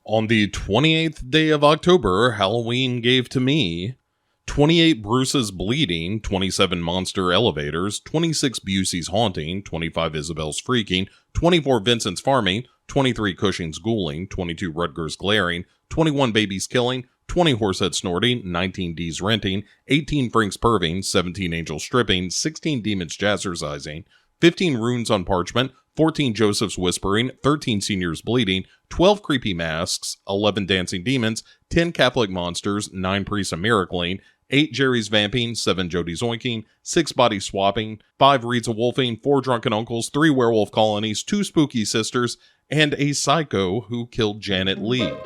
On the 28th day of October, Halloween gave to me 28 Bruce's Bleeding, 27 Monster Elevators, 26 Busey's Haunting, 25 Isabel's Freaking, 24 Vincent's Farming, 23 Cushing's Ghouling, 22 Rutger's Glaring, 21 Babies Killing, 20 Horsehead Snorting, 19 D's Renting, 18 Frank's Perving, 17 Angels Stripping, 16 Demons Jazzercising, 15 Runes on Parchment, 14 Joseph's Whispering, 13 Seniors Bleeding, 12 Creepy Masks, 11 Dancing Demons, 10 Catholic Monsters, 9 Priests of Miracling, 8 Jerry's Vamping, 7 Jody's Oinking, 6 Body Swapping, 5 Reed's a Wolfing, 4 Drunken Uncles, 3 Werewolf Colonies, 2 Spooky Sisters, and a Psycho Who Killed Janet Leigh.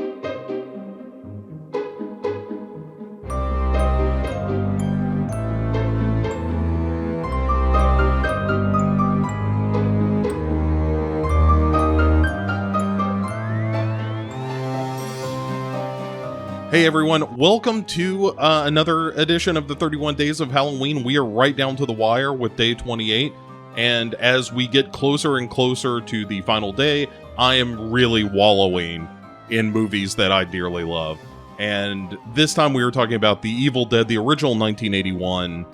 Hey everyone, welcome to another edition of the 31 Days of Halloween. We are right down to the wire with day 28, and as we get closer and closer to the final day, I am really wallowing in movies that I dearly love. And this time we are talking about The Evil Dead, the original 1981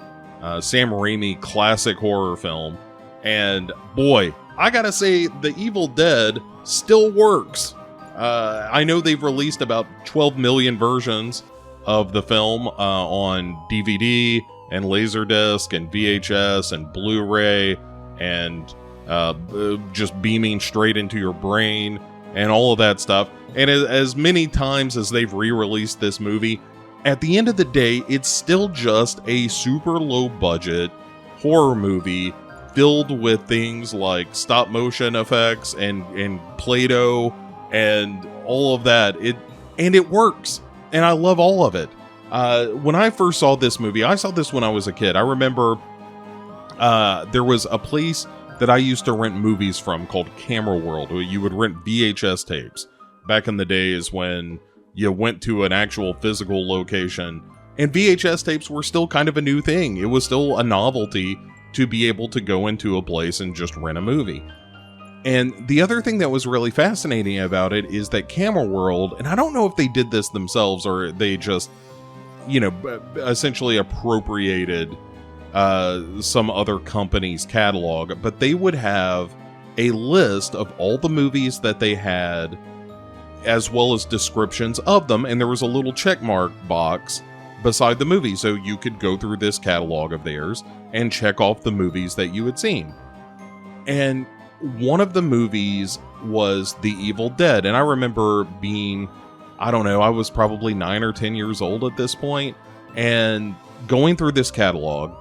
Sam Raimi classic horror film. And boy, I gotta say, The Evil Dead still works. I know they've released about 12 million versions of the film on DVD and Laserdisc and VHS and Blu-ray and just beaming straight into your brain and all of that stuff. And as many times as they've re-released this movie, at the end of the day, it's still just a super low-budget horror movie filled with things like stop-motion effects and Play-Doh and all of that. It works, and I love all of it. When I first saw this movie, I saw this when I was a kid. I remember there was a place that I used to rent movies from called Camera World, where you would rent VHS tapes back in the days when you went to an actual physical location, and VHS tapes were still kind of a new thing. It was still a novelty to be able to go into a place and just rent a movie. And the other thing that was really fascinating about it is that Camera World, and I don't know if they did this themselves or they just, essentially appropriated some other company's catalog, but they would have a list of all the movies that they had, as well as descriptions of them, and there was a little checkmark box beside the movie, so you could go through this catalog of theirs and check off the movies that you had seen. And one of the movies was The Evil Dead, and I remember being, I was probably 9 or 10 years old at this point, and going through this catalog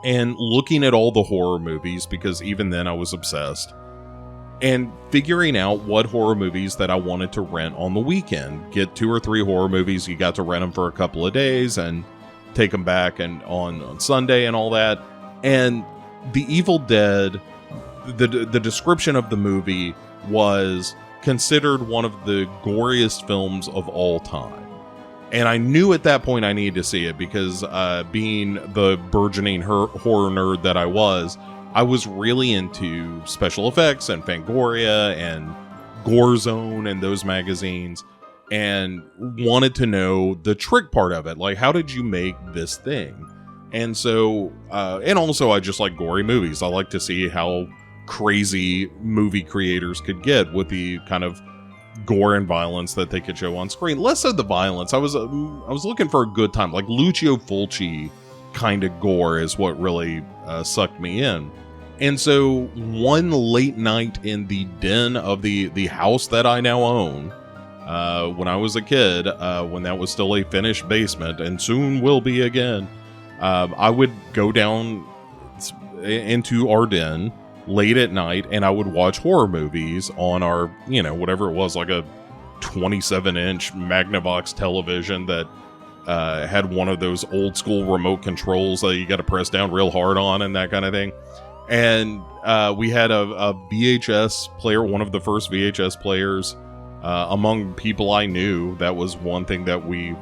and looking at all the horror movies, because even then I was obsessed, and figuring out what horror movies that I wanted to rent on the weekend. Get 2 or 3 horror movies, you got to rent them for a couple of days and take them back and on Sunday and all that. And The Evil Dead, the description of the movie was considered one of the goriest films of all time. And I knew at that point I needed to see it because being the burgeoning horror nerd that I was really into special effects and Fangoria and Gore Zone and those magazines, and wanted to know the trick part of it. Like, how did you make this thing? And so, and also I just like gory movies. I like to see how crazy movie creators could get with the kind of gore and violence that they could show on screen. Less of the violence. I was looking for a good time, like Lucio Fulci kind of gore is what really sucked me in. And so one late night in the den of the house that I now own, when I was a kid, when that was still a finished basement and soon will be again, I would go down into our den late at night, and I would watch horror movies on our, whatever it was, like a 27-inch Magnavox television that had one of those old school remote controls that you got to press down real hard on and that kind of thing. And we had a VHS player, one of the first VHS players among people I knew. That was one thing that we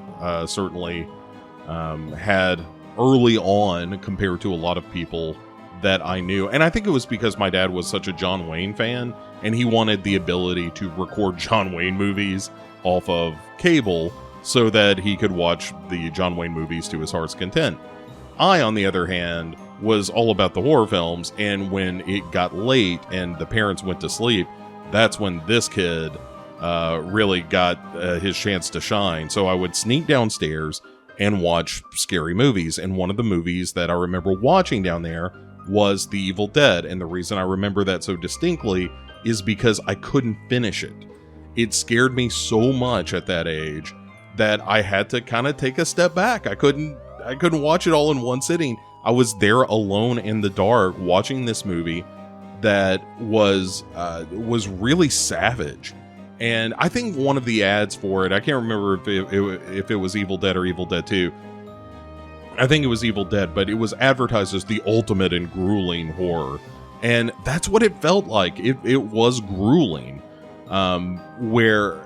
certainly had early on compared to a lot of people that I knew. And I think it was because my dad was such a John Wayne fan, and he wanted the ability to record John Wayne movies off of cable so that he could watch the John Wayne movies to his heart's content. I, on the other hand, was all about the horror films, and when it got late and the parents went to sleep, that's when this kid really got his chance to shine. So I would sneak downstairs and watch scary movies, and one of the movies that I remember watching down there was The Evil Dead, and the reason I remember that so distinctly is because I couldn't finish it. It scared me so much at that age that I had to kind of take a step back. I couldn't watch it all in one sitting. I was there alone in the dark watching this movie that was really savage. And I think one of the ads for it, I can't remember if it was Evil Dead or Evil Dead 2. I think it was Evil Dead, but it was advertised as the ultimate in grueling horror. And that's what it felt like. It was grueling. Where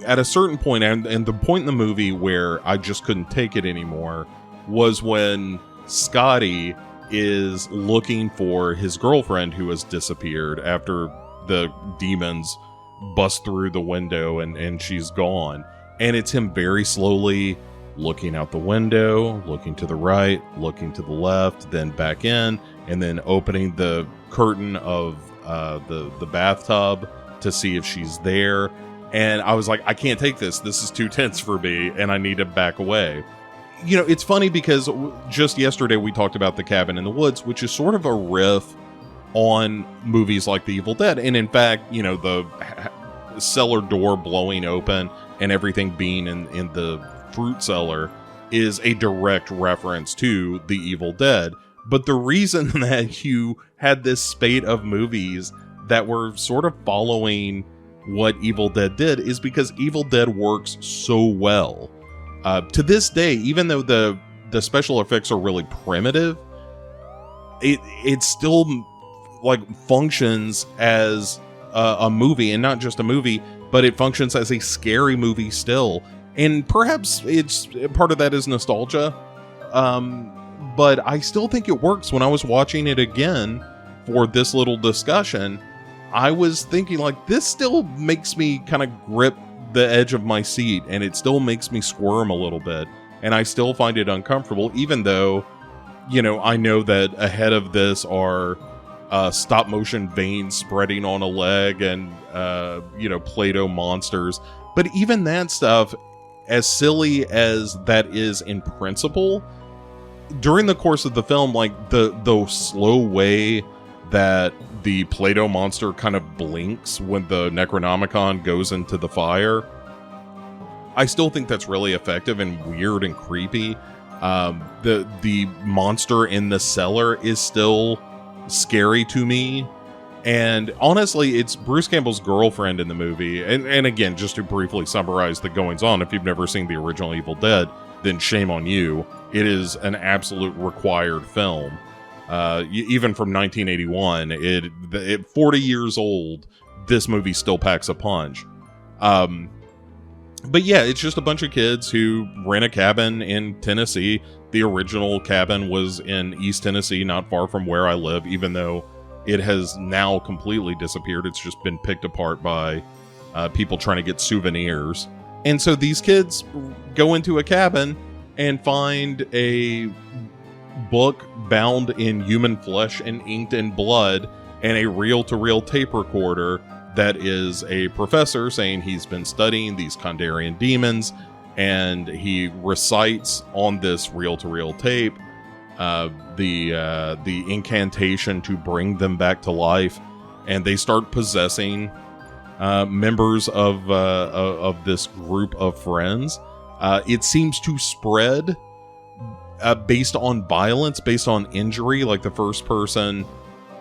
at a certain point, and the point in the movie where I just couldn't take it anymore was when Scotty is looking for his girlfriend who has disappeared after the demons bust through the window and she's gone. And it's him very slowly looking out the window, looking to the right, looking to the left, then back in, and then opening the curtain of the bathtub to see if she's there. And I was like, I can't take this. This is too tense for me, and I need to back away. You know, it's funny because just yesterday we talked about The Cabin in the Woods, which is sort of a riff on movies like The Evil Dead. And in fact, you know, the cellar door blowing open and everything being in the fruit cellar is a direct reference to The Evil Dead. But the reason that you had this spate of movies that were sort of following what Evil Dead did is because Evil Dead works so well. To this day, even though the special effects are really primitive, it still like functions as a movie, and not just a movie, but it functions as a scary movie still. And perhaps it's part of that is nostalgia, but I still think it works. When I was watching it again for this little discussion, I was thinking like, this still makes me kind of grip the edge of my seat, and it still makes me squirm a little bit, and I still find it uncomfortable, even though, you know, I know that ahead of this are stop motion veins spreading on a leg and you know, Play-Doh monsters. But even that stuff, as silly as that is in principle, during the course of the film, like the slow way that the Play-Doh monster kind of blinks when the Necronomicon goes into the fire, I still think that's really effective and weird and creepy. The monster in the cellar is still scary to me. And honestly, it's Bruce Campbell's girlfriend in the movie. And again, just to briefly summarize the goings on, if you've never seen the original Evil Dead, then shame on you. It is an absolute required film. Even from 1981, it 40 years old, this movie still packs a punch. But yeah, it's just a bunch of kids who rent a cabin in Tennessee. The original cabin was in East Tennessee, not far from where I live, even though it has now completely disappeared. It's just been picked apart by people trying to get souvenirs. And so these kids go into a cabin and find a book bound in human flesh and inked in blood, and a reel-to-reel tape recorder that is a professor saying he's been studying these Kandarian demons, and he recites on this reel-to-reel tape the incantation to bring them back to life, and they start possessing members of this group of friends. It seems to spread based on violence, based on injury. Like the first person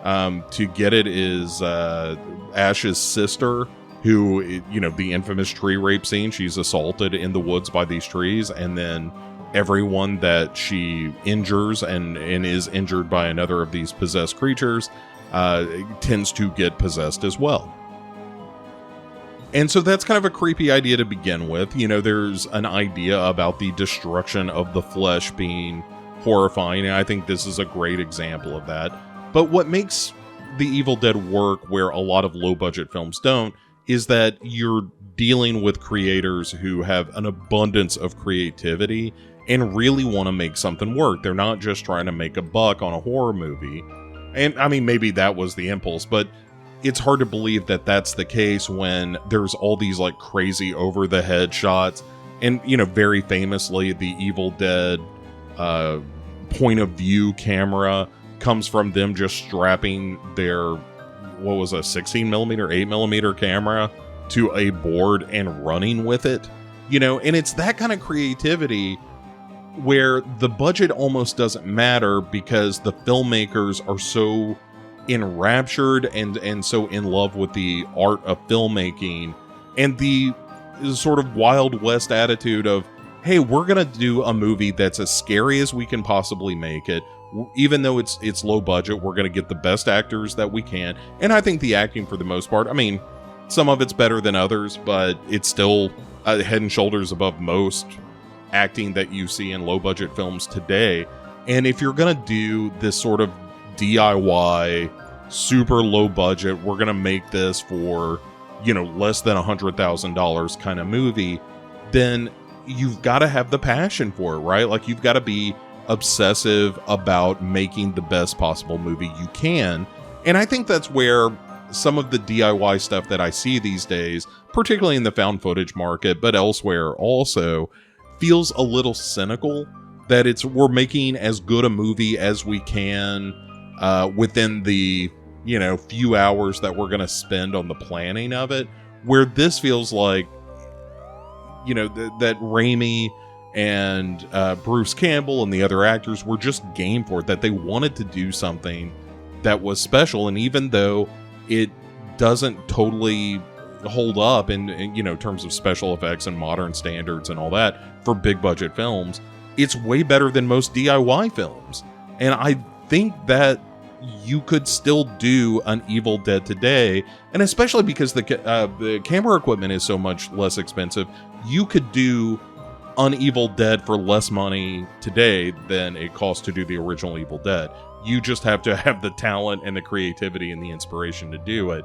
to get it is Ash's sister, who, you know, the infamous tree rape scene. She's assaulted in the woods by these trees, and then everyone that she injures and is injured by another of these possessed creatures tends to get possessed as well. And so that's kind of a creepy idea to begin with. You know, there's an idea about the destruction of the flesh being horrifying, and I think this is a great example of that. But what makes The Evil Dead work where a lot of low-budget films don't is that you're dealing with creators who have an abundance of creativity and really want to make something work. They're not just trying to make a buck on a horror movie. And, I mean, maybe that was the impulse, but it's hard to believe that that's the case when there's all these, like, crazy over-the-head shots. And, you know, very famously, the Evil Dead point-of-view camera comes from them just strapping their, what was a 16mm, 8mm camera to a board and running with it. You know, and it's that kind of creativity where the budget almost doesn't matter because the filmmakers are so enraptured and so in love with the art of filmmaking and the sort of Wild West attitude of, hey, we're gonna do a movie that's as scary as we can possibly make it. Even though it's low budget, we're gonna get the best actors that we can. And I think the acting, for the most part, I mean, some of it's better than others, but it's still head and shoulders above most acting that you see in low budget films today. And if you're gonna do this sort of DIY, super low budget, we're gonna make this for, you know, less than $100,000 kind of movie, then you've got to have the passion for it, right? Like, you've got to be obsessive about making the best possible movie you can. And I think that's where some of the DIY stuff that I see these days, particularly in the found footage market, but elsewhere also, feels a little cynical. That we're making as good a movie as we can within the, you know, few hours that we're going to spend on the planning of it. Where this feels like, you know, that Raimi and Bruce Campbell and the other actors were just game for it, that they wanted to do something that was special. And even though it doesn't totally hold up in you know, terms of special effects and modern standards and all that for big budget films, it's way better than most DIY films. And I think that you could still do an Evil Dead today, and especially because the camera equipment is so much less expensive, you could do an Evil Dead for less money today than it cost to do the original Evil Dead. You just have to have the talent and the creativity and the inspiration to do it.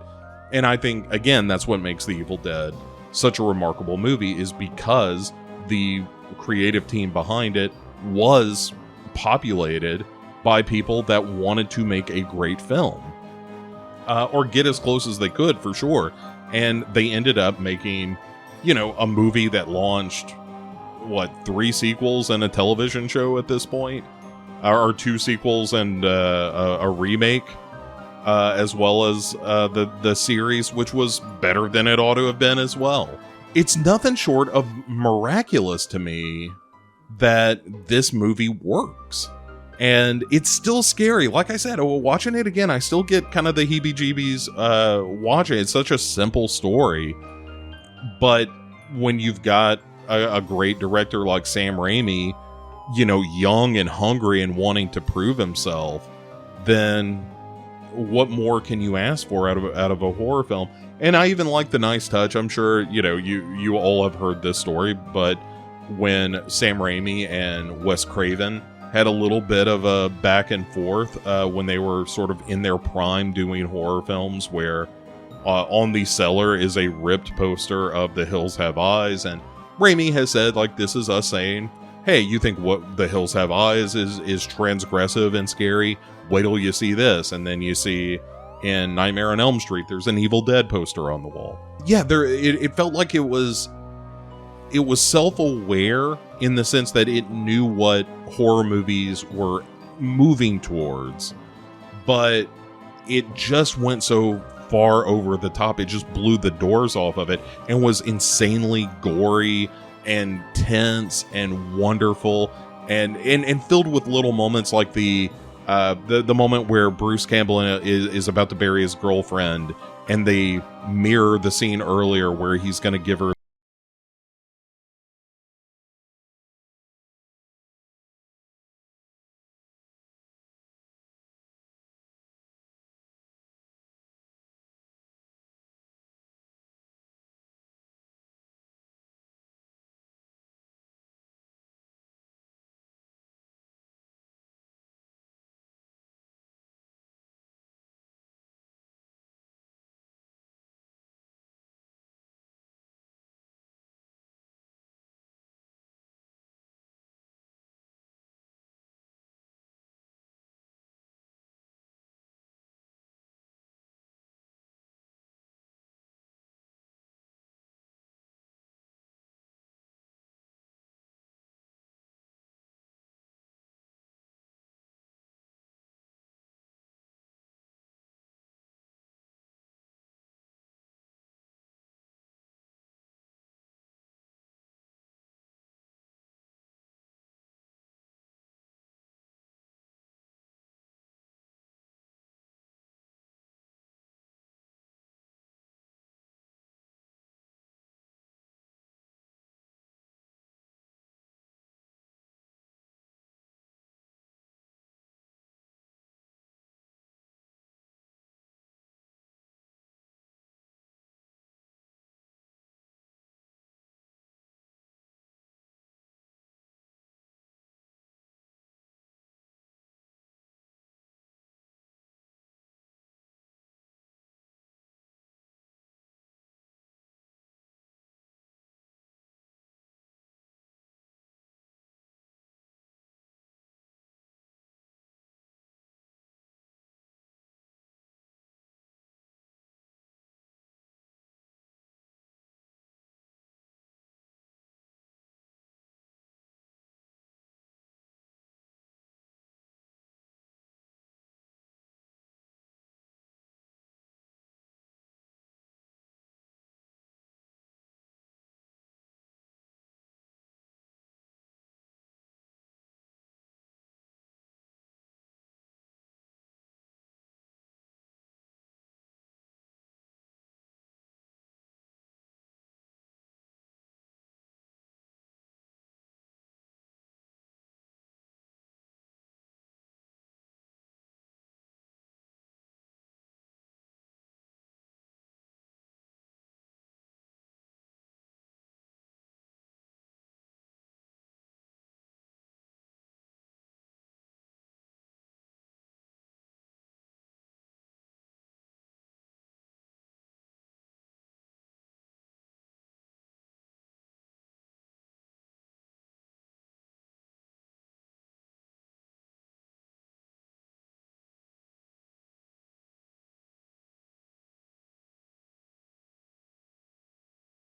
And I think, again, that's what makes The Evil Dead such a remarkable movie, is because the creative team behind it was populated by people that wanted to make a great film, or get as close as they could, for sure. And they ended up making, you know, a movie that launched, 3 sequels and a television show at this point, or 2 sequels and a remake, as well as the series, which was better than it ought to have been as well. It's nothing short of miraculous to me that this movie works. And it's still scary. Like I said, watching it again, I still get kind of the heebie-jeebies watching it. It's such a simple story. But when you've got a great director like Sam Raimi, you know, young and hungry and wanting to prove himself, then what more can you ask for out of a horror film? And I even like the nice touch. I'm sure, you know, you all have heard this story, but when Sam Raimi and Wes Craven had a little bit of a back and forth when they were sort of in their prime doing horror films, where on the cellar is a ripped poster of The Hills Have Eyes, and Raimi has said, like, this is us saying, hey, you think what The Hills Have Eyes is transgressive and scary? Wait till you see this. And then you see in Nightmare on Elm Street, there's an Evil Dead poster on the wall. Yeah, it felt like it was self-aware in the sense that it knew what horror movies were moving towards, but it just went so far over the top. It just blew the doors off of it and was insanely gory and tense and wonderful and filled with little moments like the moment where Bruce Campbell is about to bury his girlfriend, and they mirror the scene earlier where he's going to give her